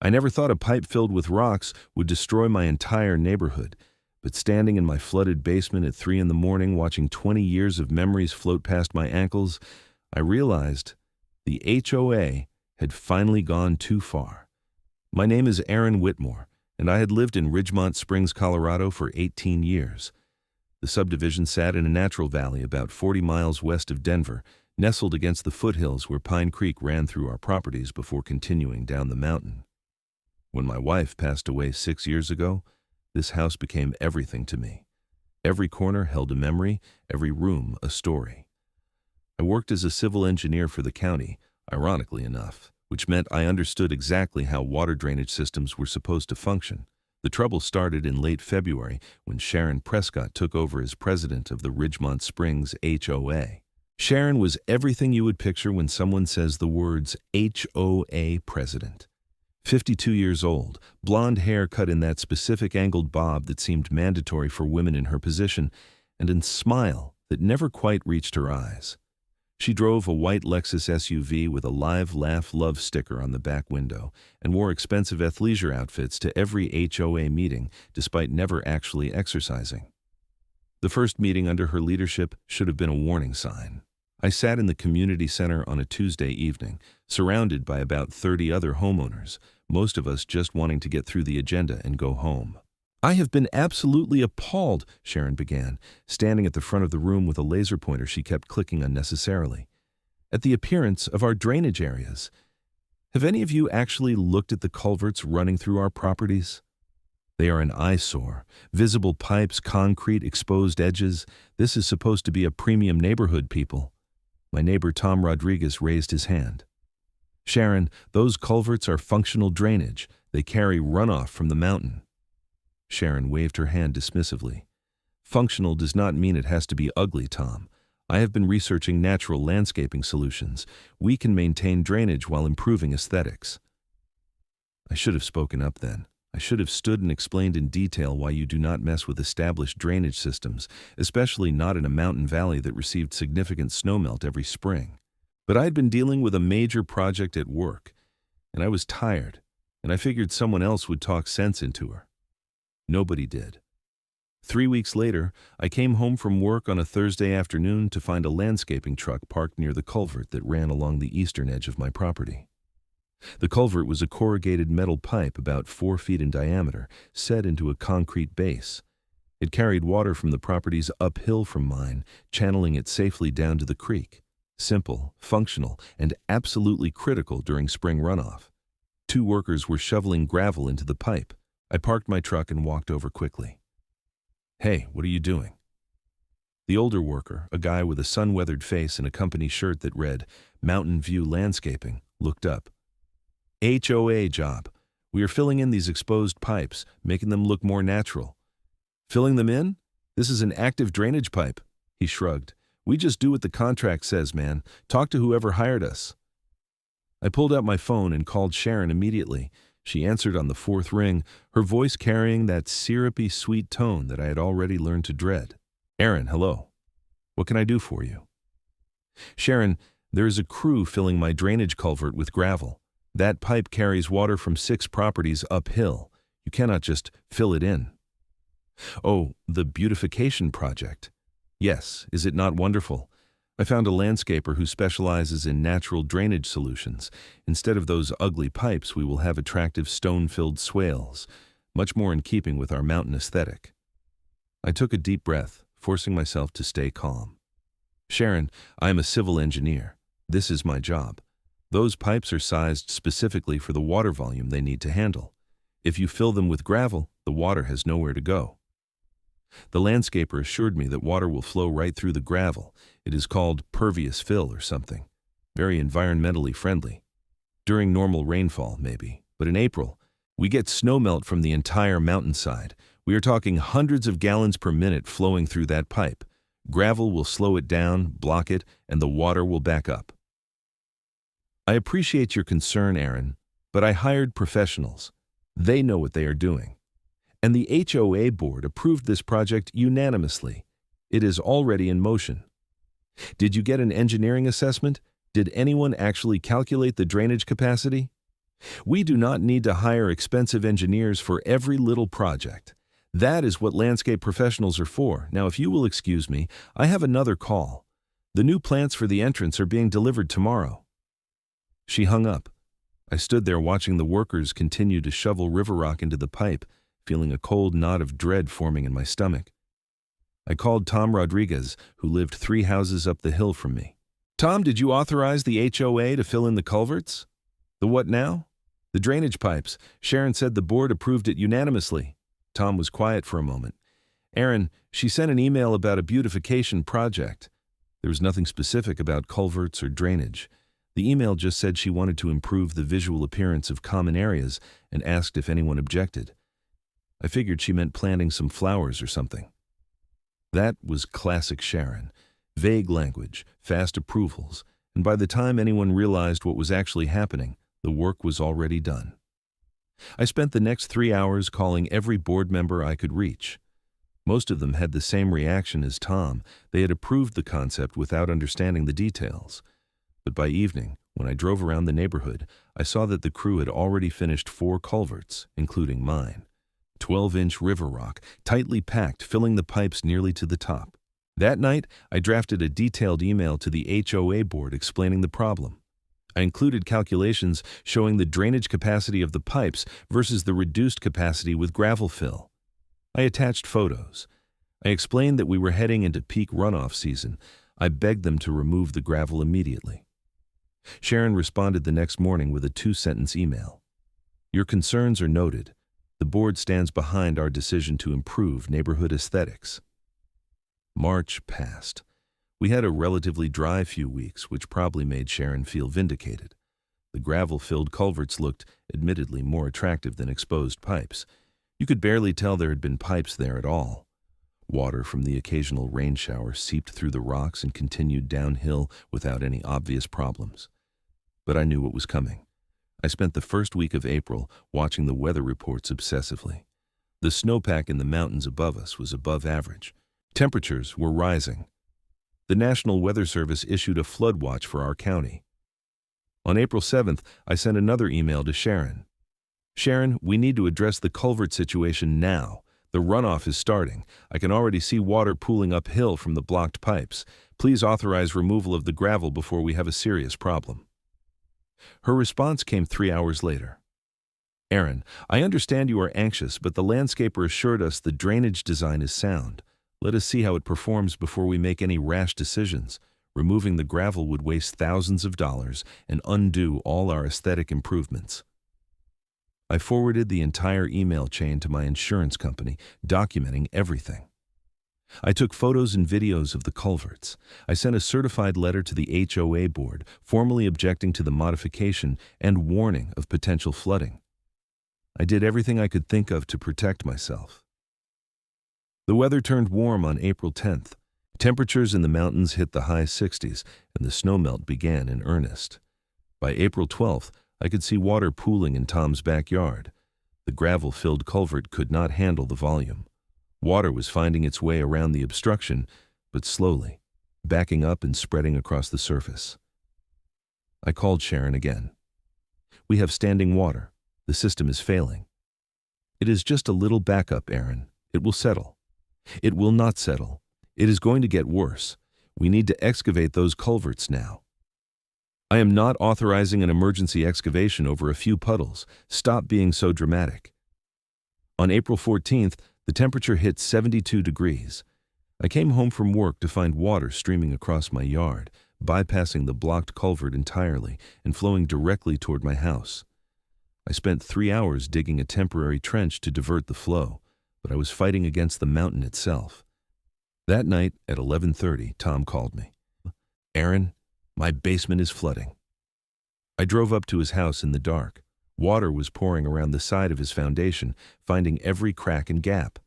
I never thought a pipe filled with rocks would destroy my entire neighborhood, but standing in my flooded basement at 3 in the morning watching 20 years of memories float past my ankles, I realized the HOA had finally gone too far. My name is Aaron Whitmore, and I had lived in Ridgemont Springs, Colorado for 18 years. The subdivision sat in a natural valley about 40 miles west of Denver, nestled against the foothills where Pine Creek ran through our properties before continuing down the mountain. When my wife passed away 6 years ago, this house became everything to me. Every corner held a memory, every room a story. I worked as a civil engineer for the county, ironically enough, which meant I understood exactly how water drainage systems were supposed to function. The trouble started in late February when Sharon Prescott took over as president of the Ridgemont Springs HOA. Sharon was everything you would picture when someone says the words HOA president. 52 years old, blonde hair cut in that specific angled bob that seemed mandatory for women in her position, and a smile that never quite reached her eyes. She drove a white Lexus SUV with a Live Laugh Love sticker on the back window and wore expensive athleisure outfits to every HOA meeting despite never actually exercising. The first meeting under her leadership should have been a warning sign. I sat in the community center on a Tuesday evening, surrounded by about 30 other homeowners, most of us just wanting to get through the agenda and go home. "I have been absolutely appalled," Sharon began, standing at the front of the room with a laser pointer she kept clicking unnecessarily, "at the appearance of our drainage areas. Have any of you actually looked at the culverts running through our properties? They are an eyesore. Visible pipes, concrete, exposed edges. This is supposed to be a premium neighborhood, people." My neighbor Tom Rodriguez raised his hand. "Sharon, those culverts are functional drainage. They carry runoff from the mountain." Sharon waved her hand dismissively. "Functional does not mean it has to be ugly, Tom. I have been researching natural landscaping solutions. We can maintain drainage while improving aesthetics." I should have spoken up then. I should have stood and explained in detail why you do not mess with established drainage systems, especially not in a mountain valley that received significant snowmelt every spring. But I had been dealing with a major project at work, and I was tired, and I figured someone else would talk sense into her. Nobody did. 3 weeks later, I came home from work on a Thursday afternoon to find a landscaping truck parked near the culvert that ran along the eastern edge of my property. The culvert was a corrugated metal pipe about 4 feet in diameter, set into a concrete base. It carried water from the properties uphill from mine, channeling it safely down to the creek. Simple, functional, and absolutely critical during spring runoff. 2 workers were shoveling gravel into the pipe. I parked my truck and walked over quickly. "Hey, what are you doing?" The older worker, a guy with a sun-weathered face and a company shirt that read Mountain View Landscaping, looked up. "HOA job. We are filling in these exposed pipes, making them look more natural." "Filling them in? This is an active drainage pipe." He shrugged. "We just do what the contract says, man. Talk to whoever hired us." I pulled out my phone and called Sharon immediately. She answered on the 4th ring, her voice carrying that syrupy, sweet tone that I had already learned to dread. "Aaron, hello. What can I do for you?" "Sharon, there is a crew filling my drainage culvert with gravel. That pipe carries water from 6 properties uphill. You cannot just fill it in." "Oh, the beautification project. Yes, is it not wonderful? I found a landscaper who specializes in natural drainage solutions. Instead of those ugly pipes, we will have attractive stone-filled swales, much more in keeping with our mountain aesthetic." I took a deep breath, forcing myself to stay calm. "Sharon, I am a civil engineer. This is my job. Those pipes are sized specifically for the water volume they need to handle. If you fill them with gravel, the water has nowhere to go." The landscaper assured me that water will flow right through the gravel. It is called pervious fill or something. Very environmentally friendly. During normal rainfall, maybe. But in April, we get snowmelt from the entire mountainside. We are talking hundreds of gallons per minute flowing through that pipe. Gravel will slow it down, block it, and the water will back up. "I appreciate your concern, Aaron, but I hired professionals. They know what they are doing. And the HOA board approved this project unanimously. It is already in motion. Did you get an engineering assessment? Did anyone actually calculate the drainage capacity?" We do not need to hire expensive engineers for every little project. That is what landscape professionals are for. Now, if you will excuse me, I have another call. The new plants for the entrance are being delivered tomorrow." She hung up. I stood there watching the workers continue to shovel river rock into the pipe, feeling a cold knot of dread forming in my stomach. I called Tom Rodriguez, who lived 3 houses up the hill from me. "Tom, did you authorize the HOA to fill in the culverts?" "The what now?" "The drainage pipes. Sharon said the board approved it unanimously." Tom was quiet for a moment. "Aaron, she sent an email about a beautification project. There was nothing specific about culverts or drainage. The email just said she wanted to improve the visual appearance of common areas and asked if anyone objected. I figured she meant planting some flowers or something." That was classic Sharon. Vague language, fast approvals, and by the time anyone realized what was actually happening, the work was already done. I spent the next 3 hours calling every board member I could reach. Most of them had the same reaction as Tom. They had approved the concept without understanding the details. But by evening, when I drove around the neighborhood, I saw that the crew had already finished 4 culverts, including mine. 12-inch river rock, tightly packed, filling the pipes nearly to the top. That night, I drafted a detailed email to the HOA board explaining the problem. I included calculations showing the drainage capacity of the pipes versus the reduced capacity with gravel fill. I attached photos. I explained that we were heading into peak runoff season. I begged them to remove the gravel immediately. Sharon responded the next morning with a 2-sentence email. "Your concerns are noted. The board stands behind our decision to improve neighborhood aesthetics." March passed. We had a relatively dry few weeks, which probably made Sharon feel vindicated. The gravel-filled culverts looked, admittedly, more attractive than exposed pipes. You could barely tell there had been pipes there at all. Water from the occasional rain shower seeped through the rocks and continued downhill without any obvious problems. But I knew what was coming. I spent the first week of April watching the weather reports obsessively. The snowpack in the mountains above us was above average. Temperatures were rising. The National Weather Service issued a flood watch for our county. On April 7th, I sent another email to Sharon. "Sharon, we need to address the culvert situation now. The runoff is starting. I can already see water pooling uphill from the blocked pipes. Please authorize removal of the gravel before we have a serious problem." Her response came 3 hours later. "Aaron, I understand you are anxious, but the landscaper assured us the drainage design is sound. Let us see how it performs before we make any rash decisions. Removing the gravel would waste thousands of dollars and undo all our aesthetic improvements." I forwarded the entire email chain to my insurance company, documenting everything. I took photos and videos of the culverts. I sent a certified letter to the HOA board, formally objecting to the modification and warning of potential flooding. I did everything I could think of to protect myself. The weather turned warm on April 10th. Temperatures in the mountains hit the high 60s, and the snowmelt began in earnest. By April 12th, I could see water pooling in Tom's backyard. The gravel-filled culvert could not handle the volume. Water was finding its way around the obstruction, but slowly, backing up and spreading across the surface. I called Sharon again. "We have standing water. The system is failing." "It is just a little backup, Aaron. It will settle." "It will not settle. It is going to get worse. We need to excavate those culverts now." "I am not authorizing an emergency excavation over a few puddles. Stop being so dramatic." On April 14th, the temperature hit 72 degrees. I came home from work to find water streaming across my yard, bypassing the blocked culvert entirely and flowing directly toward my house. I spent 3 hours digging a temporary trench to divert the flow, but I was fighting against the mountain itself. That night at 11:30, Tom called me. "Aaron, my basement is flooding." I drove up to his house in the dark. Water was pouring around the side of his foundation, finding every crack and gap.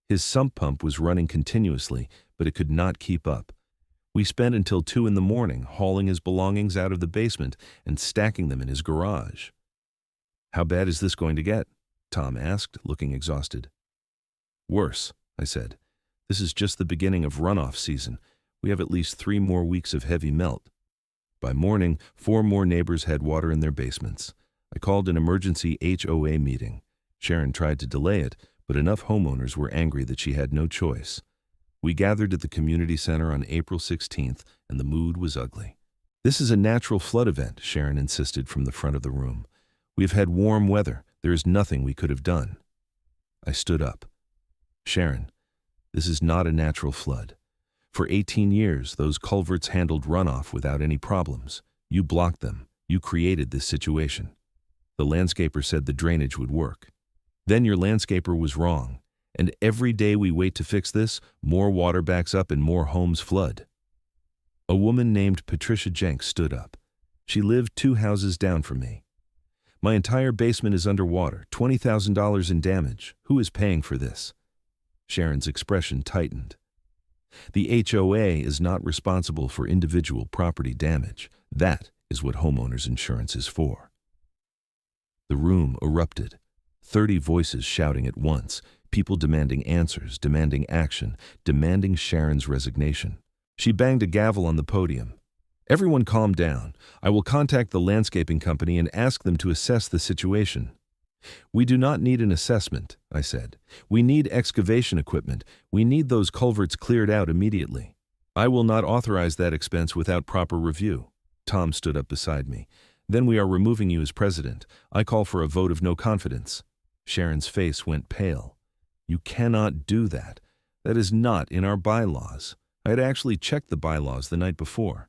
His sump pump was running continuously, but it could not keep up. We spent until 2 in the morning hauling his belongings out of the basement and stacking them in his garage. "How bad is this going to get?" Tom asked, looking exhausted. "Worse," I said. "This is just the beginning of runoff season. We have at least 3 more weeks of heavy melt." By morning, 4 more neighbors had water in their basements. I called an emergency HOA meeting. Sharon tried to delay it, but enough homeowners were angry that she had no choice. We gathered at the community center on April 16th, and the mood was ugly. "This is a natural flood event," Sharon insisted from the front of the room. "We have had warm weather. There is nothing we could have done." I stood up. "Sharon, this is not a natural flood. For 18 years, those culverts handled runoff without any problems. You blocked them. You created this situation. The landscaper said the drainage would work. Then your landscaper was wrong. And every day we wait to fix this, more water backs up and more homes flood." A woman named Patricia Jenks stood up. She lived 2 houses down from me. "My entire basement is underwater, $20,000 in damage. Who is paying for this?" Sharon's expression tightened. "The HOA is not responsible for individual property damage. That is what homeowners insurance is for." The room erupted. 30 voices shouting at once, people demanding answers, demanding action, demanding Sharon's resignation. She banged a gavel on the podium. "Everyone calm down. I will contact the landscaping company and ask them to assess the situation." "We do not need an assessment," I said. "We need excavation equipment. We need those culverts cleared out immediately." "I will not authorize that expense without proper review." Tom stood up beside me. "Then we are removing you as president. I call for a vote of no confidence." Sharon's face went pale. "You cannot do that. That is not in our bylaws." I had actually checked the bylaws the night before.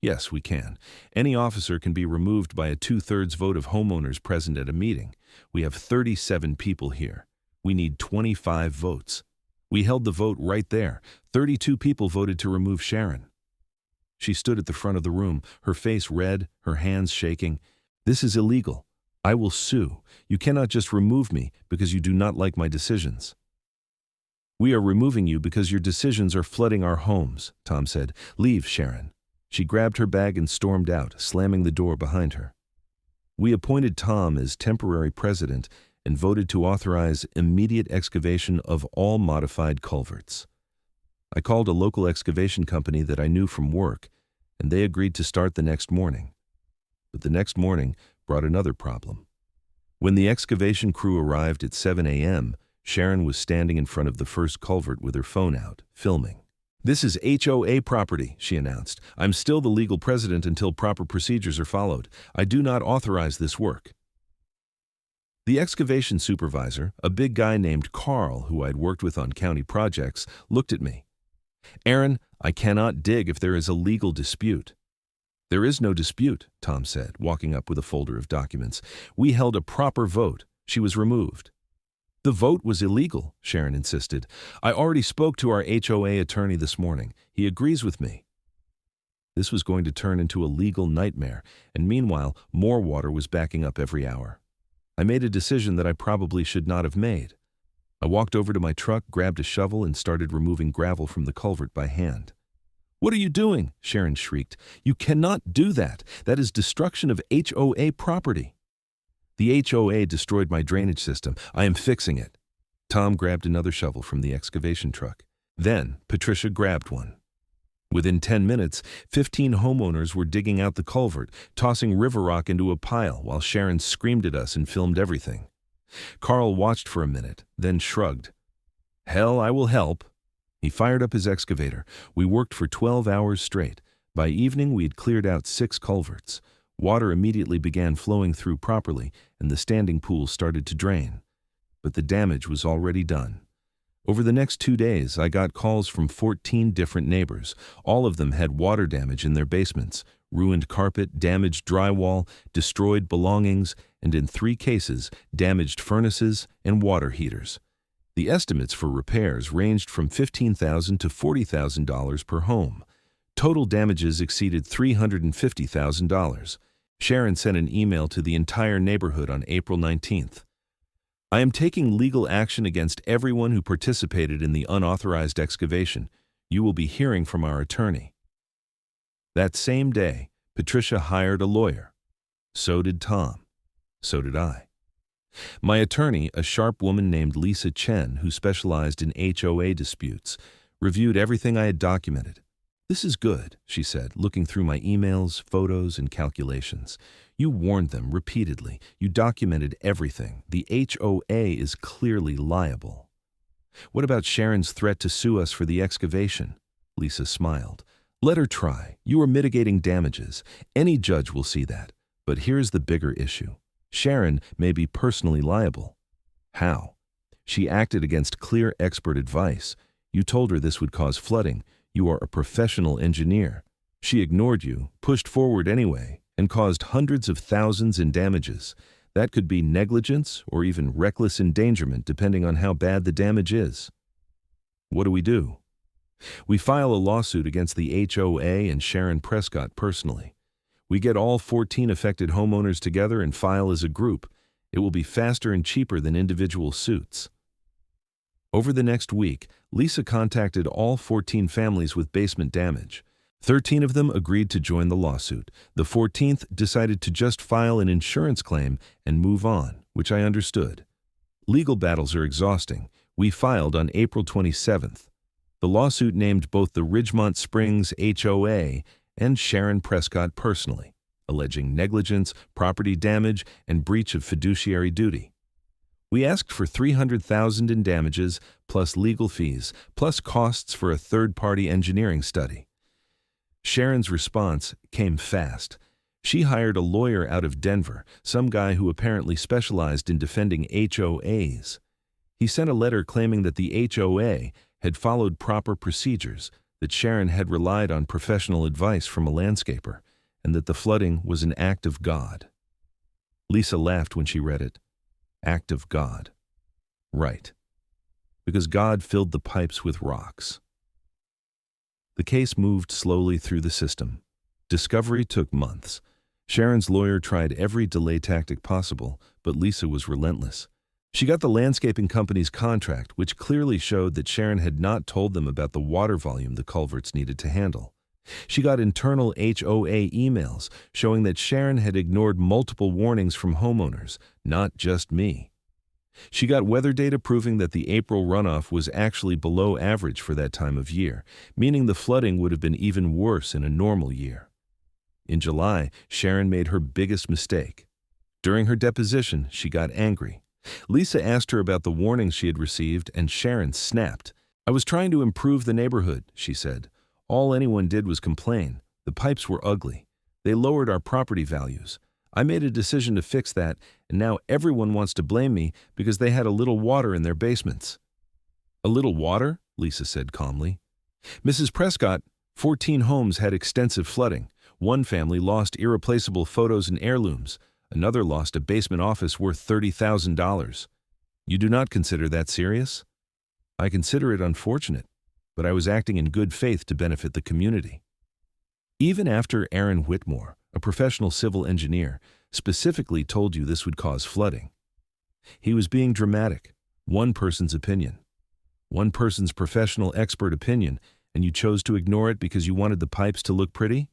"Yes, we can. Any officer can be removed by a 2/3 vote of homeowners present at a meeting. We have 37 people here. We need 25 votes. We held the vote right there. 32 people voted to remove Sharon." She stood at the front of the room, her face red, her hands shaking. "This is illegal. I will sue. You cannot just remove me because you do not like my decisions." "We are removing you because your decisions are flooding our homes," Tom said. "Leave, Sharon." She grabbed her bag and stormed out, slamming the door behind her. We appointed Tom as temporary president and voted to authorize immediate excavation of all modified culverts. I called a local excavation company that I knew from work, and they agreed to start the next morning. But the next morning brought another problem. When the excavation crew arrived at 7 a.m., Sharon was standing in front of the first culvert with her phone out, filming. "This is HOA property," she announced. "I'm still the legal president until proper procedures are followed. I do not authorize this work." The excavation supervisor, a big guy named Carl who I'd worked with on county projects, looked at me. "Aaron, I cannot dig if there is a legal dispute." "There is no dispute," Tom said, walking up with a folder of documents. "We held a proper vote. She was removed." "The vote was illegal," Sharon insisted. "I already spoke to our HOA attorney this morning. He agrees with me." This was going to turn into a legal nightmare, and meanwhile, more water was backing up every hour. I made a decision that I probably should not have made. I walked over to my truck, grabbed a shovel, and started removing gravel from the culvert by hand. "What are you doing?" Sharon shrieked. "You cannot do that. That is destruction of HOA property." "The HOA destroyed my drainage system. I am fixing it." Tom grabbed another shovel from the excavation truck. Then Patricia grabbed one. Within 10 minutes, 15 homeowners were digging out the culvert, tossing river rock into a pile while Sharon screamed at us and filmed everything. Carl watched for a minute, then shrugged. "Hell, I will help." He fired up his excavator. We worked for 12 hours straight. By evening, we had cleared out 6 culverts. Water immediately began flowing through properly, and the standing pool started to drain. But the damage was already done. Over the next 2 days, I got calls from 14 different neighbors. All of them had water damage in their basements, ruined carpet, damaged drywall, destroyed belongings, and in 3 cases, damaged furnaces and water heaters. The estimates for repairs ranged from $15,000 to $40,000 per home. Total damages exceeded $350,000. Sharon sent an email to the entire neighborhood on April 19th. "I am taking legal action against everyone who participated in the unauthorized excavation. You will be hearing from our attorney." That same day, Patricia hired a lawyer. So did Tom. So did I. My attorney, a sharp woman named Lisa Chen, who specialized in HOA disputes, reviewed everything I had documented. "This is good," she said, looking through my emails, photos, and calculations. "You warned them repeatedly. You documented everything. The HOA is clearly liable." "What about Sharon's threat to sue us for the excavation?" Lisa smiled. "Let her try. You are mitigating damages. Any judge will see that. But here's the bigger issue. Sharon may be personally liable." "How?" "She acted against clear expert advice. You told her this would cause flooding. You are a professional engineer. She ignored you, pushed forward anyway, and caused hundreds of thousands in damages. That could be negligence or even reckless endangerment depending on how bad the damage is." "What do we do?" "We file a lawsuit against the HOA and Sharon Prescott personally. We get all 14 affected homeowners together and file as a group. It will be faster and cheaper than individual suits." Over the next week, Lisa contacted all 14 families with basement damage. 13 of them agreed to join the lawsuit. The 14th decided to just file an insurance claim and move on, which I understood. Legal battles are exhausting. We filed on April 27th. The lawsuit named both the Ridgemont Springs HOA and Sharon Prescott personally, alleging negligence, property damage, and breach of fiduciary duty. We asked for $300,000 in damages, plus legal fees, plus costs for a third-party engineering study. Sharon's response came fast. She hired a lawyer out of Denver, some guy who apparently specialized in defending HOAs. He sent a letter claiming that the HOA had followed proper procedures, that Sharon had relied on professional advice from a landscaper, and that the flooding was an act of God. Lisa laughed when she read it. Act of God. Right. Because God filled the pipes with rocks. The case moved slowly through the system. Discovery took months. Sharon's lawyer tried every delay tactic possible, but Lisa was relentless. She got the landscaping company's contract, which clearly showed that Sharon had not told them about the water volume the culverts needed to handle. She got internal HOA emails showing that Sharon had ignored multiple warnings from homeowners, not just me. She got weather data proving that the April runoff was actually below average for that time of year, meaning the flooding would have been even worse in a normal year. In July, Sharon made her biggest mistake. During her deposition, she got angry. Lisa asked her about the warnings she had received, and Sharon snapped. "I was trying to improve the neighborhood," she said. "All anyone did was complain. The pipes were ugly. They lowered our property values. I made a decision to fix that, and now everyone wants to blame me because they had a little water in their basements." "A little water?" Lisa said calmly. "Mrs. Prescott, 14 homes had extensive flooding. One family lost irreplaceable photos and heirlooms. Another lost a basement office worth $30,000. You do not consider that serious?" "I consider it unfortunate, but I was acting in good faith to benefit the community." Even after Aaron Whitmore, a professional civil engineer, specifically told you this would cause flooding. He was being dramatic. One person's opinion. One person's professional expert opinion, and you chose to ignore it because you wanted the pipes to look pretty?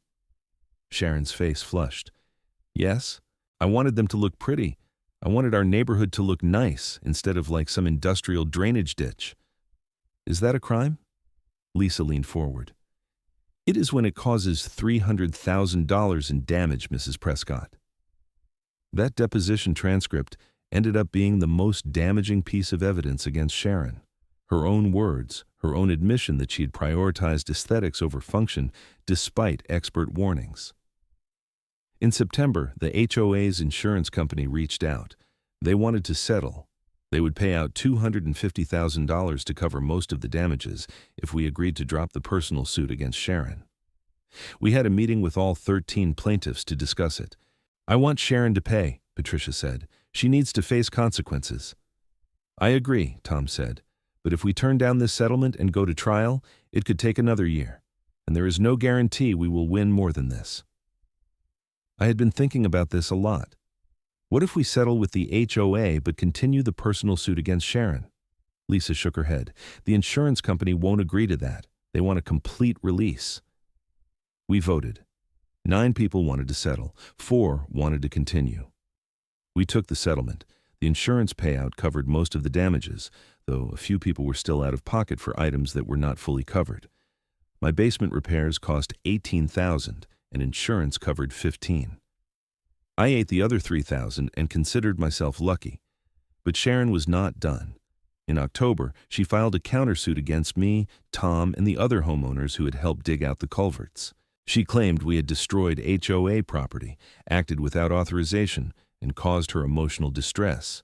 Sharon's face flushed. "Yes, I wanted them to look pretty. I wanted our neighborhood to look nice instead of like some industrial drainage ditch." "Is that a crime?" Lisa leaned forward. "It is when it causes $300,000 in damage, Mrs. Prescott." That deposition transcript ended up being the most damaging piece of evidence against Sharon. Her own words, her own admission that she had prioritized aesthetics over function despite expert warnings. In September, the HOA's insurance company reached out. They wanted to settle. They would pay out $250,000 to cover most of the damages if we agreed to drop the personal suit against Sharon. We had a meeting with all 13 plaintiffs to discuss it. "I want Sharon to pay," Patricia said. "She needs to face consequences." "I agree," Tom said. "But if we turn down this settlement and go to trial, it could take another year. And there is no guarantee we will win more than this." I had been thinking about this a lot. What if we settle with the HOA but continue the personal suit against Sharon? Lisa shook her head. "The insurance company won't agree to that. They want a complete release." We voted. 9 people wanted to settle. 4 wanted to continue. We took the settlement. The insurance payout covered most of the damages, though a few people were still out of pocket for items that were not fully covered. My basement repairs cost $18,000 and insurance covered $15,000. I ate the other $3,000 and considered myself lucky. But Sharon was not done. In October, she filed a countersuit against me, Tom, and the other homeowners who had helped dig out the culverts. She claimed we had destroyed HOA property, acted without authorization, and caused her emotional distress.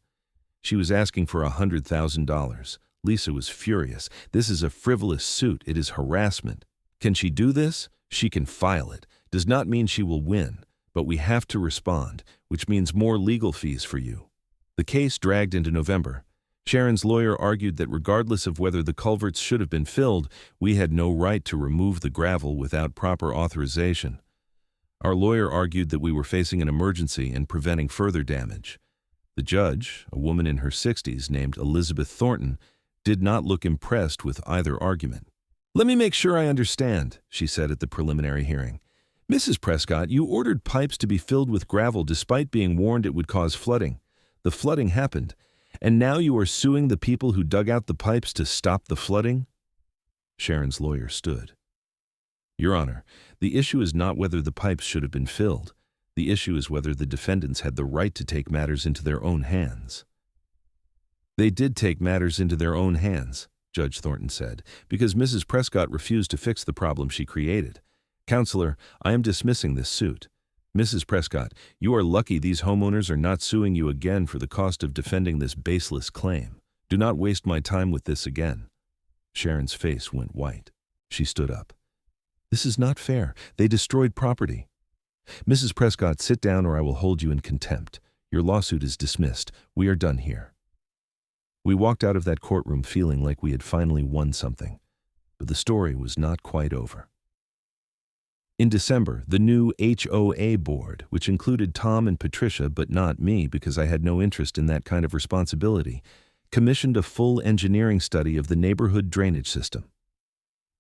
She was asking for $100,000. Lisa was furious. This is a frivolous suit. It is harassment. Can she do this? She can file it. Does not mean she will win, but we have to respond, which means more legal fees for you. The case dragged into November. Sharon's lawyer argued that regardless of whether the culverts should have been filled, we had no right to remove the gravel without proper authorization. Our lawyer argued that we were facing an emergency and preventing further damage. The judge, a woman in her 60s named Elizabeth Thornton, did not look impressed with either argument. "Let me make sure I understand," she said at the preliminary hearing. "Mrs. Prescott, you ordered pipes to be filled with gravel despite being warned it would cause flooding. The flooding happened, and now you are suing the people who dug out the pipes to stop the flooding?" Sharon's lawyer stood. "Your Honor, the issue is not whether the pipes should have been filled. The issue is whether the defendants had the right to take matters into their own hands." "They did take matters into their own hands," Judge Thornton said, "because Mrs. Prescott refused to fix the problem she created. Counselor, I am dismissing this suit. Mrs. Prescott, you are lucky these homeowners are not suing you again for the cost of defending this baseless claim. Do not waste my time with this again." Sharon's face went white. She stood up. "This is not fair. They destroyed property." "Mrs. Prescott, sit down or I will hold you in contempt. Your lawsuit is dismissed. We are done here." We walked out of that courtroom feeling like we had finally won something. But the story was not quite over. In December, the new HOA board, which included Tom and Patricia but not me because I had no interest in that kind of responsibility, commissioned a full engineering study of the neighborhood drainage system.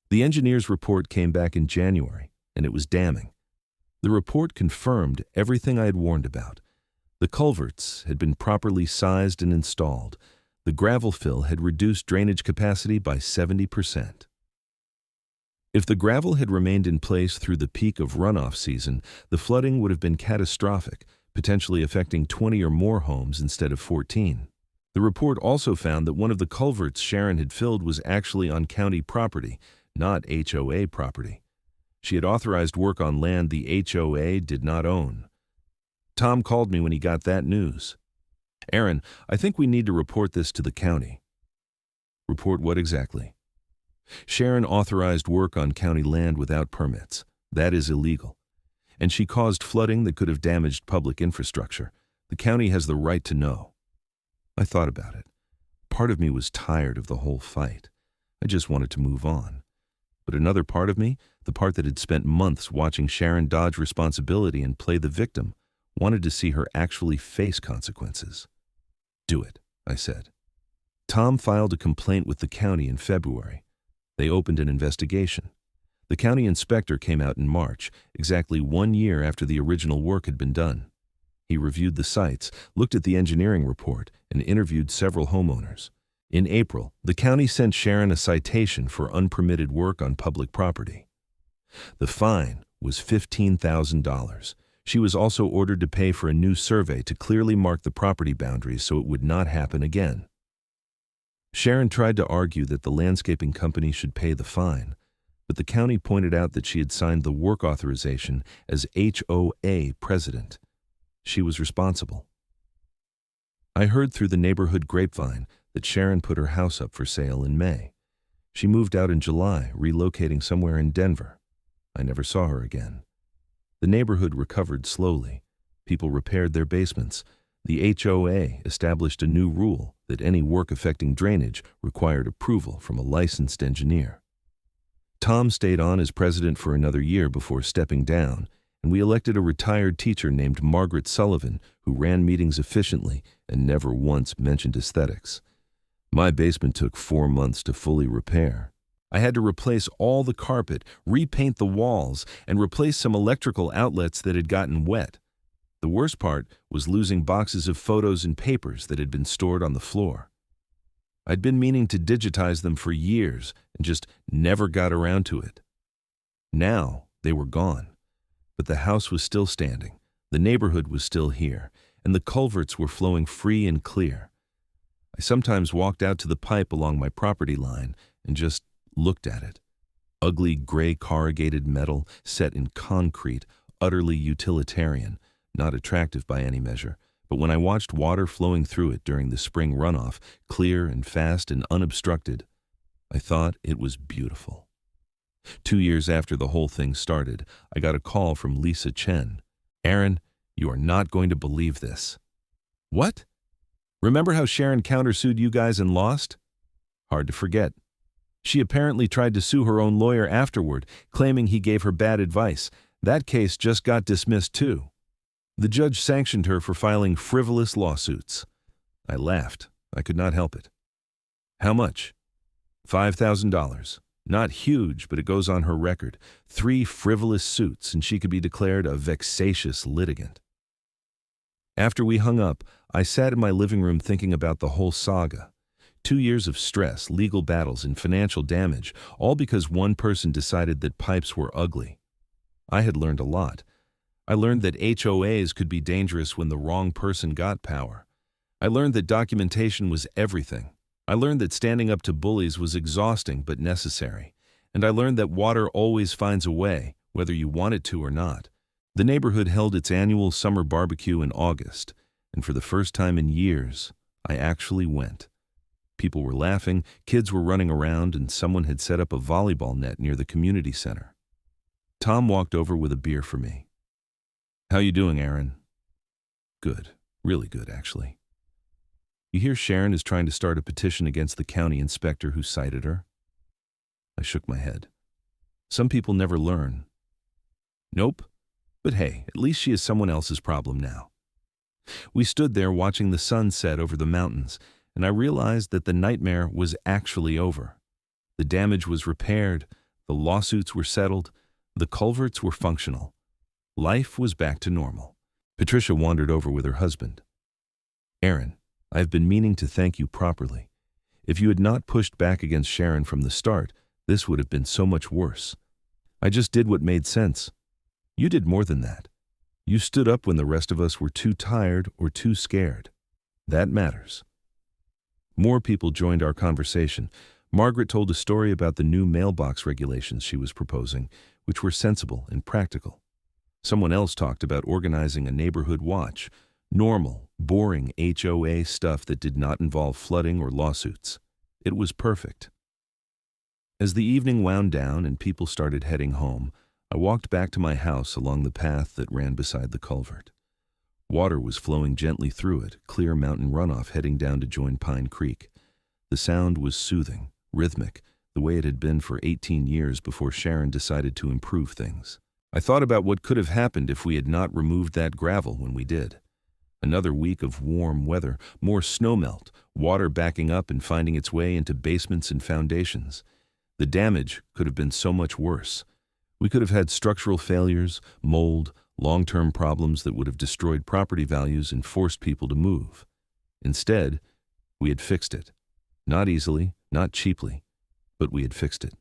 The engineer's report came back in January, and it was damning. The report confirmed everything I had warned about. The culverts had been properly sized and installed. The gravel fill had reduced drainage capacity by 70%. If the gravel had remained in place through the peak of runoff season, the flooding would have been catastrophic, potentially affecting 20 or more homes instead of 14. The report also found that one of the culverts Sharon had filled was actually on county property, not HOA property. She had authorized work on land the HOA did not own. Tom called me when he got that news. "Aaron, I think we need to report this to the county." "Report what exactly?" "Sharon authorized work on county land without permits. That is illegal. And she caused flooding that could have damaged public infrastructure. The county has the right to know." I thought about it. Part of me was tired of the whole fight. I just wanted to move on. But another part of me, the part that had spent months watching Sharon dodge responsibility and play the victim, wanted to see her actually face consequences. "Do it," I said. Tom filed a complaint with the county in February. They opened an investigation. The county inspector came out in March, exactly 1 year after the original work had been done. He reviewed the sites, looked at the engineering report, and interviewed several homeowners. In April, the county sent Sharon a citation for unpermitted work on public property. The fine was $15,000. She was also ordered to pay for a new survey to clearly mark the property boundaries so it would not happen again. Sharon tried to argue that the landscaping company should pay the fine, but the county pointed out that she had signed the work authorization as HOA president. She was responsible. I heard through the neighborhood grapevine that Sharon put her house up for sale in May. She moved out in July, relocating somewhere in Denver. I never saw her again. The neighborhood recovered slowly. People repaired their basements. The HOA established a new rule that any work affecting drainage required approval from a licensed engineer. Tom stayed on as president for another year before stepping down, and we elected a retired teacher named Margaret Sullivan who ran meetings efficiently and never once mentioned aesthetics. My basement took 4 months to fully repair. I had to replace all the carpet, repaint the walls, and replace some electrical outlets that had gotten wet. The worst part was losing boxes of photos and papers that had been stored on the floor. I'd been meaning to digitize them for years and just never got around to it. Now they were gone, but the house was still standing, the neighborhood was still here, and the culverts were flowing free and clear. I sometimes walked out to the pipe along my property line and just looked at it. Ugly gray corrugated metal set in concrete, utterly utilitarian, not attractive by any measure. But when I watched water flowing through it during the spring runoff, clear and fast and unobstructed, I thought it was beautiful. 2 years after the whole thing started, I got a call from Lisa Chen. "Aaron, you are not going to believe this." "What? Remember how Sharon countersued you guys and lost?" "Hard to forget. She apparently tried to sue her own lawyer afterward, claiming he gave her bad advice. That case just got dismissed too. The judge sanctioned her for filing frivolous lawsuits." I laughed. I could not help it. "How much?" $5,000. Not huge, but it goes on her record. 3 frivolous suits, and she could be declared a vexatious litigant. After we hung up, I sat in my living room thinking about the whole saga. 2 years of stress, legal battles, and financial damage, all because one person decided that pipes were ugly. I had learned a lot. I learned that HOAs could be dangerous when the wrong person got power. I learned that documentation was everything. I learned that standing up to bullies was exhausting but necessary. And I learned that water always finds a way, whether you want it to or not. The neighborhood held its annual summer barbecue in August, and for the first time in years, I actually went. People were laughing, kids were running around, and someone had set up a volleyball net near the community center. Tom walked over with a beer for me. "How you doing, Aaron?" "Good. Really good, actually." "You hear Sharon is trying to start a petition against the county inspector who cited her?" I shook my head. "Some people never learn." "Nope. But hey, at least she is someone else's problem now." We stood there watching the sun set over the mountains, and I realized that the nightmare was actually over. The damage was repaired, the lawsuits were settled, the culverts were functional. Life was back to normal. Patricia wandered over with her husband. "Aaron, I have been meaning to thank you properly. If you had not pushed back against Sharon from the start, this would have been so much worse. I just did what made sense. You did more than that. You stood up when the rest of us were too tired or too scared. That matters." More people joined our conversation. Margaret told a story about the new mailbox regulations she was proposing, which were sensible and practical. Someone else talked about organizing a neighborhood watch, normal, boring HOA stuff that did not involve flooding or lawsuits. It was perfect. As the evening wound down and people started heading home, I walked back to my house along the path that ran beside the culvert. Water was flowing gently through it, clear mountain runoff heading down to join Pine Creek. The sound was soothing, rhythmic, the way it had been for 18 years before Sharon decided to improve things. I thought about what could have happened if we had not removed that gravel when we did. Another week of warm weather, more snowmelt, water backing up and finding its way into basements and foundations. The damage could have been so much worse. We could have had structural failures, mold, long-term problems that would have destroyed property values and forced people to move. Instead, we had fixed it. Not easily, not cheaply, but we had fixed it.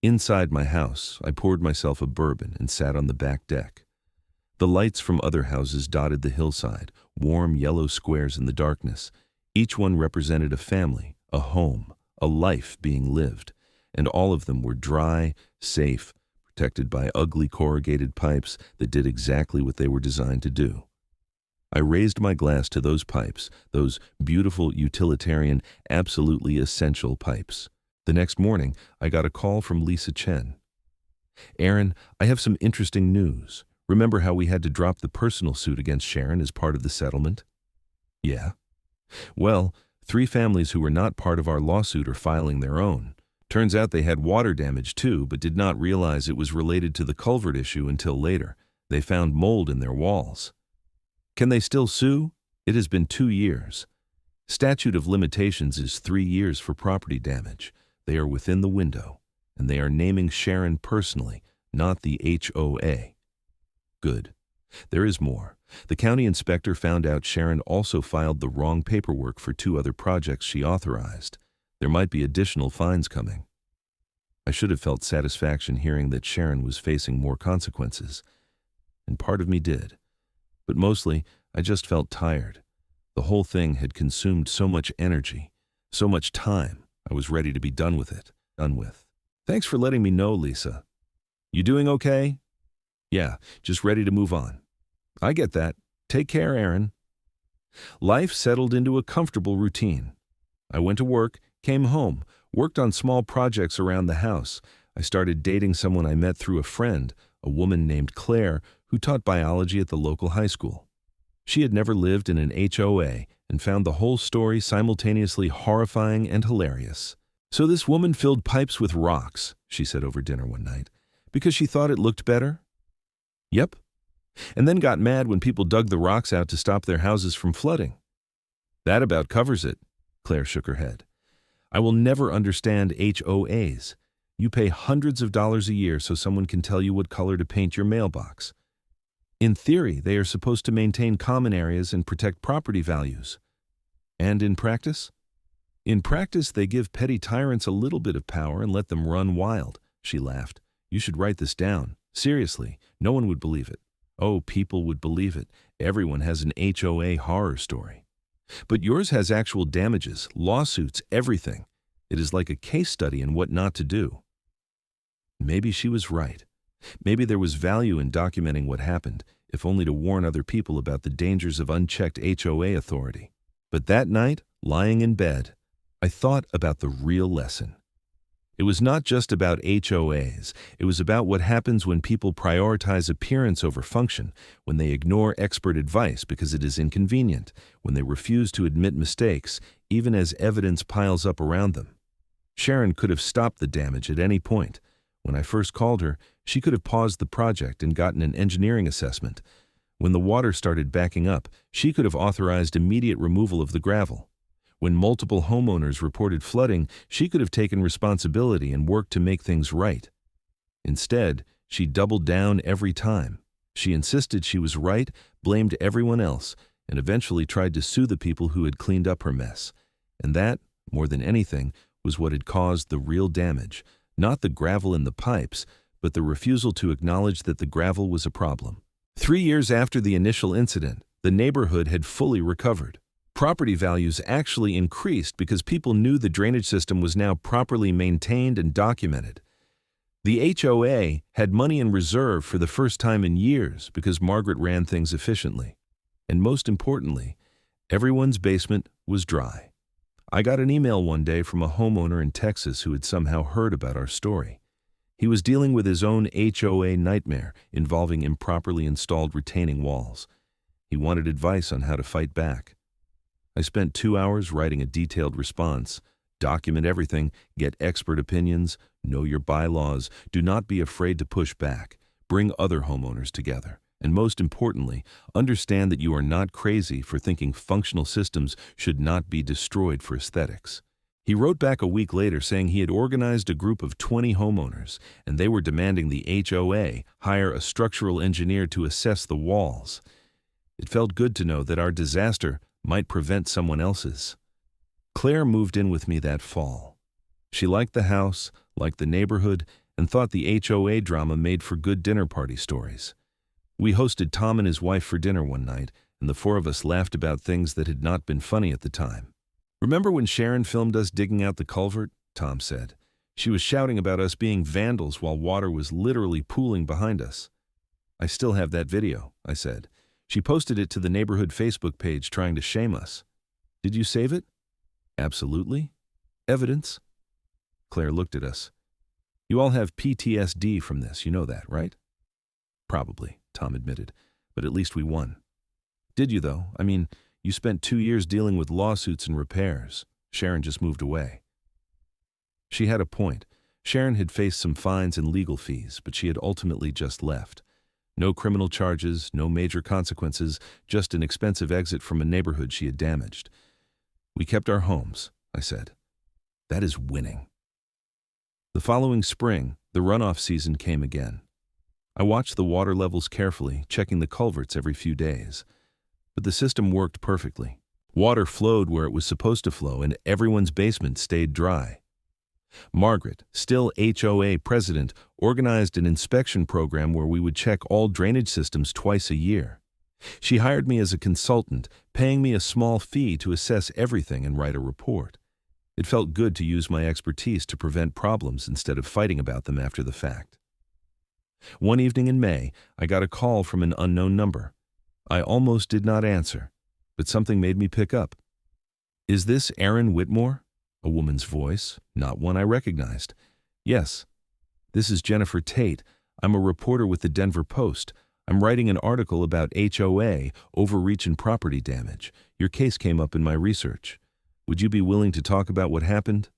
Inside my house, I poured myself a bourbon and sat on the back deck. The lights from other houses dotted the hillside, warm yellow squares in the darkness. Each one represented a family, a home, a life being lived, and all of them were dry, safe, protected by ugly corrugated pipes that did exactly what they were designed to do. I raised my glass to those pipes, those beautiful, utilitarian, absolutely essential pipes. The next morning, I got a call from Lisa Chen. "Aaron, I have some interesting news. Remember how we had to drop the personal suit against Sharon as part of the settlement?" "Yeah." "Well, 3 families who were not part of our lawsuit are filing their own. Turns out they had water damage too, but did not realize it was related to the culvert issue until later. They found mold in their walls." "Can they still sue?" "It has been 2 years. Statute of limitations is 3 years for property damage. They are within the window, and they are naming Sharon personally, not the HOA." "Good. There is more. The county inspector found out Sharon also filed the wrong paperwork for 2 other projects she authorized. There might be additional fines coming." I should have felt satisfaction hearing that Sharon was facing more consequences, and part of me did. But mostly, I just felt tired. The whole thing had consumed so much energy, so much time. I was ready to be done with it. Done with. Thanks for letting me know, Lisa. You doing okay? Yeah, just ready to move on. I get that. Take care, Aaron. Life settled into a comfortable routine. I went to work, came home, worked on small projects around the house. I started dating someone I met through a friend, a woman named Claire, who taught biology at the local high school. She had never lived in an HOA and found the whole story simultaneously horrifying and hilarious. So this woman filled pipes with rocks, she said over dinner one night, because she thought it looked better? Yep. And then got mad when people dug the rocks out to stop their houses from flooding. That about covers it, Claire shook her head. I will never understand HOAs. You pay hundreds of dollars a year so someone can tell you what color to paint your mailbox. In theory, they are supposed to maintain common areas and protect property values. And in practice? In practice, they give petty tyrants a little bit of power and let them run wild, she laughed. You should write this down. Seriously, no one would believe it. Oh, people would believe it. Everyone has an HOA horror story. But yours has actual damages, lawsuits, everything. It is like a case study in what not to do. Maybe she was right. Maybe there was value in documenting what happened, if only to warn other people about the dangers of unchecked HOA authority. But that night, lying in bed, I thought about the real lesson. It was not just about HOAs. It was about what happens when people prioritize appearance over function, when they ignore expert advice because it is inconvenient, when they refuse to admit mistakes, even as evidence piles up around them. Sharon could have stopped the damage at any point. When I first called her, she could have paused the project and gotten an engineering assessment. When the water started backing up, she could have authorized immediate removal of the gravel. When multiple homeowners reported flooding, she could have taken responsibility and worked to make things right. Instead, she doubled down every time. She insisted she was right, blamed everyone else, and eventually tried to sue the people who had cleaned up her mess. And that, more than anything, was what had caused the real damage, not the gravel in the pipes, but the refusal to acknowledge that the gravel was a problem. 3 years after the initial incident, the neighborhood had fully recovered. Property values actually increased because people knew the drainage system was now properly maintained and documented. The HOA had money in reserve for the first time in years because Margaret ran things efficiently. And most importantly, everyone's basement was dry. I got an email one day from a homeowner in Texas who had somehow heard about our story. He was dealing with his own HOA nightmare involving improperly installed retaining walls. He wanted advice on how to fight back. I spent 2 hours writing a detailed response. Document everything, get expert opinions, know your bylaws, do not be afraid to push back, bring other homeowners together, and most importantly, understand that you are not crazy for thinking functional systems should not be destroyed for aesthetics. He wrote back a week later saying he had organized a group of 20 homeowners, and they were demanding the HOA hire a structural engineer to assess the walls. It felt good to know that our disaster might prevent someone else's. Claire moved in with me that fall. She liked the house, liked the neighborhood, and thought the HOA drama made for good dinner party stories. We hosted Tom and his wife for dinner one night, and the four of us laughed about things that had not been funny at the time. Remember when Sharon filmed us digging out the culvert? Tom said. She was shouting about us being vandals while water was literally pooling behind us. I still have that video, I said. She posted it to the neighborhood Facebook page trying to shame us. Did you save it? Absolutely. Evidence? Claire looked at us. You all have PTSD from this, you know that, right? Probably, Tom admitted, but at least we won. Did you, though? I mean, you spent 2 years dealing with lawsuits and repairs. Sharon just moved away. She had a point. Sharon had faced some fines and legal fees, but she had ultimately just left. No criminal charges, no major consequences, just an expensive exit from a neighborhood she had damaged. We kept our homes, I said. That is winning. The following spring, the runoff season came again. I watched the water levels carefully, checking the culverts every few days. But the system worked perfectly. Water flowed where it was supposed to flow, and everyone's basement stayed dry. Margaret, still HOA president, organized an inspection program where we would check all drainage systems twice a year. She hired me as a consultant, paying me a small fee to assess everything and write a report. It felt good to use my expertise to prevent problems instead of fighting about them after the fact. One evening in May, I got a call from an unknown number. I almost did not answer, but something made me pick up. "Is this Aaron Whitmore?" A woman's voice, not one I recognized. "Yes." "This is Jennifer Tate. I'm a reporter with the Denver Post. I'm writing an article about HOA, overreach and property damage. Your case came up in my research. Would you be willing to talk about what happened?"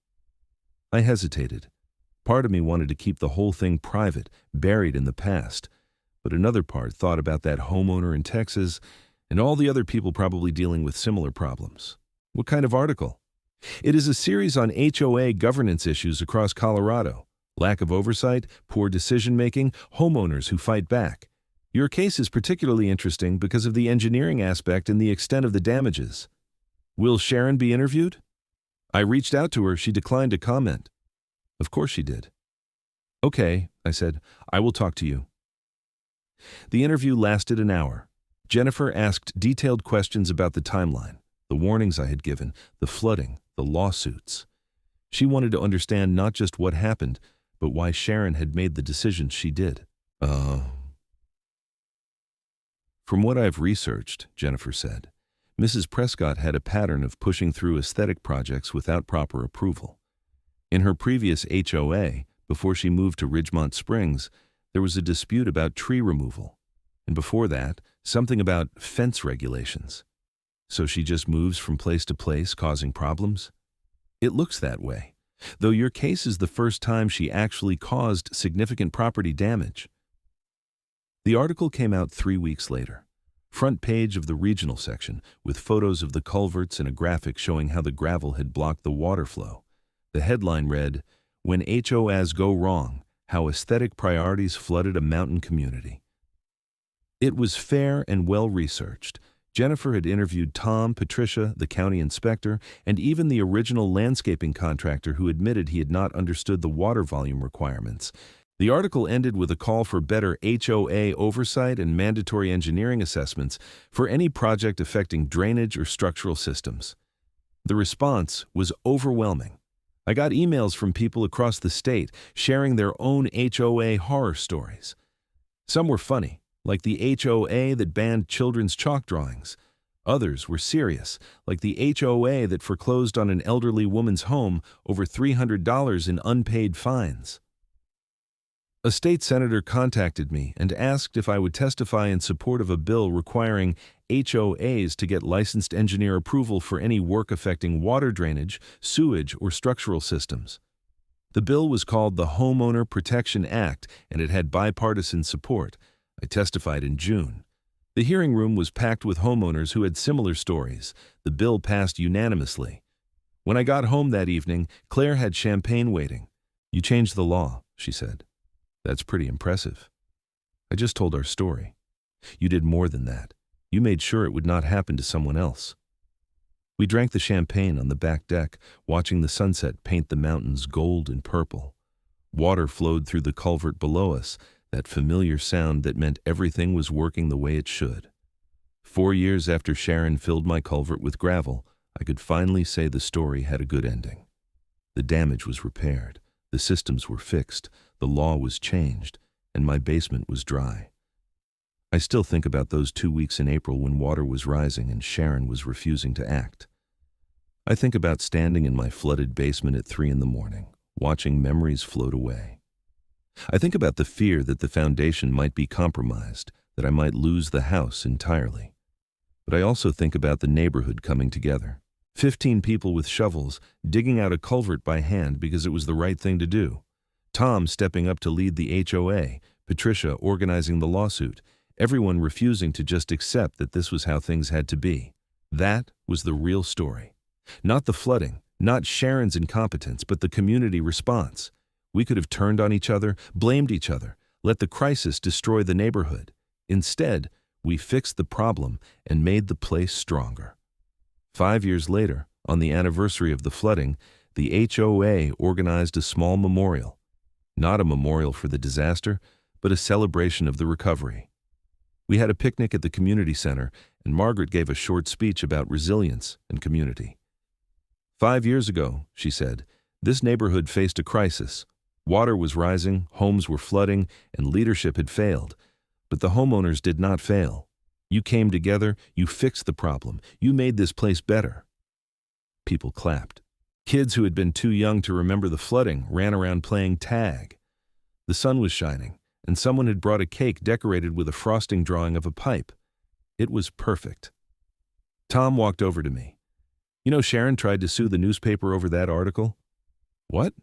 I hesitated. Part of me wanted to keep the whole thing private, buried in the past. But another part thought about that homeowner in Texas and all the other people probably dealing with similar problems. "What kind of article?" "It is a series on HOA governance issues across Colorado. Lack of oversight, poor decision-making, homeowners who fight back. Your case is particularly interesting because of the engineering aspect and the extent of the damages. Will Sharon be interviewed?" I reached out to her. She declined to comment. Of course she did. "Okay," I said. "I will talk to you." The interview lasted an hour. Jennifer asked detailed questions about the timeline, the warnings I had given, the flooding, the lawsuits. She wanted to understand not just what happened, but why Sharon had made the decisions she did. From what I've researched," Jennifer said, "Mrs. Prescott had a pattern of pushing through aesthetic projects without proper approval. In her previous HOA, before she moved to Ridgemont Springs, there was a dispute about tree removal, and before that, something about fence regulations. So she just moves from place to place, causing problems? It looks that way, though your case is the first time she actually caused significant property damage." The article came out 3 weeks later. Front page of the regional section, with photos of the culverts and a graphic showing how the gravel had blocked the water flow. The headline read, "When HOAs Go Wrong, How Aesthetic Priorities Flooded a Mountain Community." It was fair and well-researched. Jennifer had interviewed Tom, Patricia, the county inspector, and even the original landscaping contractor who admitted he had not understood the water volume requirements. The article ended with a call for better HOA oversight and mandatory engineering assessments for any project affecting drainage or structural systems. The response was overwhelming. I got emails from people across the state sharing their own HOA horror stories. Some were funny, like the HOA that banned children's chalk drawings. Others were serious, like the HOA that foreclosed on an elderly woman's home over $300 in unpaid fines. A state senator contacted me and asked if I would testify in support of a bill requiring HOAs to get licensed engineer approval for any work affecting water drainage, sewage, or structural systems. The bill was called the Homeowner Protection Act, and it had bipartisan support. I testified in June. The hearing room was packed with homeowners who had similar stories. The bill passed unanimously. When I got home that evening, Claire had champagne waiting. "You changed the law," she said. "That's pretty impressive." I just told our story. "You did more than that. You made sure it would not happen to someone else." We drank the champagne on the back deck, watching the sunset paint the mountains gold and purple. Water flowed through the culvert below us, that familiar sound that meant everything was working the way it should. 4 years after Sharon filled my culvert with gravel, I could finally say the story had a good ending. The damage was repaired, the systems were fixed, the law was changed, and my basement was dry. I still think about those 2 weeks in April when water was rising and Sharon was refusing to act. I think about standing in my flooded basement at 3 a.m, watching memories float away. I think about the fear that the foundation might be compromised, that I might lose the house entirely. But I also think about the neighborhood coming together. 15 people with shovels, digging out a culvert by hand because it was the right thing to do. Tom stepping up to lead the HOA, Patricia organizing the lawsuit, everyone refusing to just accept that this was how things had to be. That was the real story. Not the flooding, not Sharon's incompetence, but the community response. We could have turned on each other, blamed each other, let the crisis destroy the neighborhood. Instead, we fixed the problem and made the place stronger. 5 years later, on the anniversary of the flooding, The HOA organized a small memorial. Not a memorial for the disaster, but a celebration of the recovery. We had a picnic at the community center, and Margaret gave a short speech about resilience and community. 5 years ago, she said, this neighborhood faced a crisis. Water was rising, homes were flooding, and leadership had failed. But the homeowners did not fail. You came together, you fixed the problem, you made this place better. People clapped. Kids who had been too young to remember the flooding ran around playing tag. The sun was shining, and someone had brought a cake decorated with a frosting drawing of a pipe. It was perfect. Tom walked over to me. You know, Sharon tried to sue the newspaper over that article? What?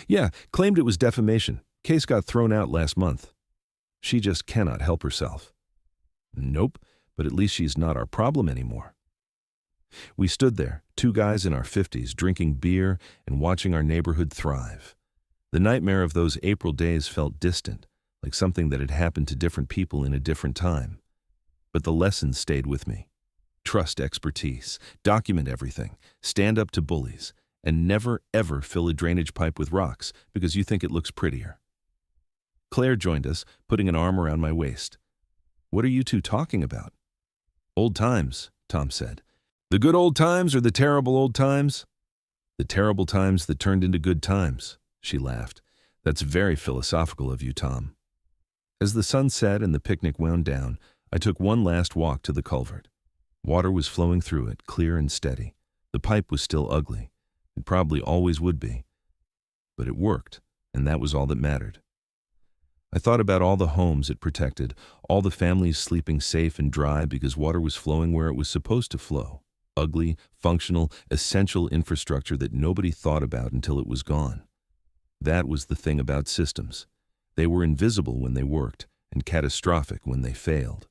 Yeah, claimed it was defamation. Case got thrown out last month. She just cannot help herself. Nope, but at least she's not our problem anymore. We stood there, 2 guys in our 50s, drinking beer and watching our neighborhood thrive. The nightmare of those April days felt distant, like something that had happened to different people in a different time. But the lessons stayed with me. Trust expertise, document everything, stand up to bullies, and never ever fill a drainage pipe with rocks because you think it looks prettier. Claire joined us, putting an arm around my waist. What are you two talking about? Old times, Tom said. The good old times or the terrible old times? The terrible times that turned into good times, she laughed. That's very philosophical of you, Tom. As the sun set and the picnic wound down, I took one last walk to the culvert. Water was flowing through it, clear and steady. The pipe was still ugly. It probably always would be. But it worked, and that was all that mattered. I thought about all the homes it protected, all the families sleeping safe and dry because water was flowing where it was supposed to flow. Ugly, functional, essential infrastructure that nobody thought about until it was gone. That was the thing about systems. They were invisible when they worked, and catastrophic when they failed.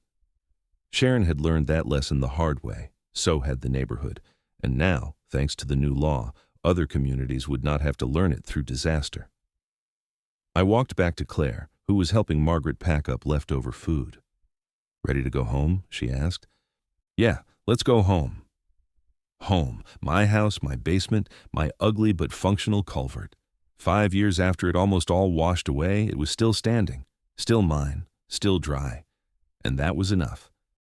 Sharon had learned that lesson the hard way, so had the neighborhood, and now, thanks to the new law, other communities would not have to learn it through disaster. I walked back to Claire, who was helping Margaret pack up leftover food. Ready to go home? She asked. Yeah, let's go home. Home, my house, my basement, my ugly but functional culvert. 5 years after it almost all washed away, it was still standing, still mine, still dry. And that was enough.